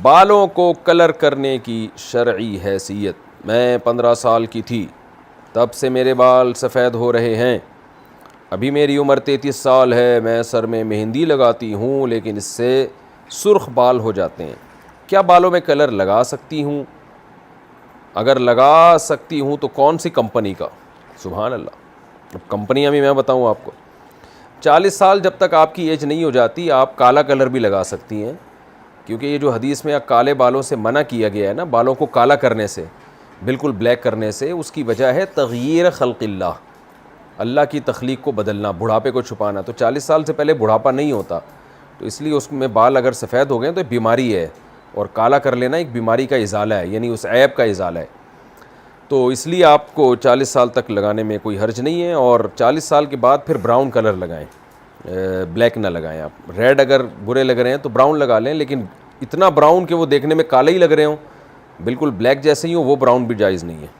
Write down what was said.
बालों को कलर करने की शरई हैसियत। मैं 15 साल की थी, तब से मेरे बाल सफ़ेद हो रहे हैं। अभी मेरी उम्र 33 साल है। मैं सर में मेहंदी लगाती हूँ, लेकिन इससे सुर्ख बाल हो जाते हैं। क्या बालों में कलर लगा सकती हूँ? अगर लगा सकती हूँ तो कौन सी कंपनी का? सुभान अल्लाह। अब कंपनियाँ भी मैं बताऊँ आपको। 40 साल जब तक आपकी एज नहीं हो जाती, आप काला कलर भी लगा सकती हैं, क्योंकि ये जो हदीस में काले बालों से मना किया गया है ना, बालों को काला करने से, बिल्कुल ब्लैक करने से, उसकी वजह है तग़यीर खल्क़िल्लाह, अल्लाह की तख्लीक को बदलना, बुढ़ापे को छुपाना। तो 40 साल से पहले बुढ़ापा नहीं होता, तो इसलिए उसमें बाल अगर सफ़ेद हो गए तो बीमारी है, और काला कर लेना एक बीमारी का इज़ाला है, यानी उस ऐब का इज़ाला है। तो इसलिए आपको 40 साल तक लगाने में कोई हर्ज नहीं है। और 40 साल के बाद फिर ब्राउन कलर लगाएं, ब्लैक ना लगाएं। आप रेड अगर बुरे लग रहे हैं तो ब्राउन लगा लें, लेकिन इतना ब्राउन कि वो देखने में काले ही लग रहे हों, बिल्कुल ब्लैक जैसे ही हो, वो ब्राउन भी जायज़ नहीं है।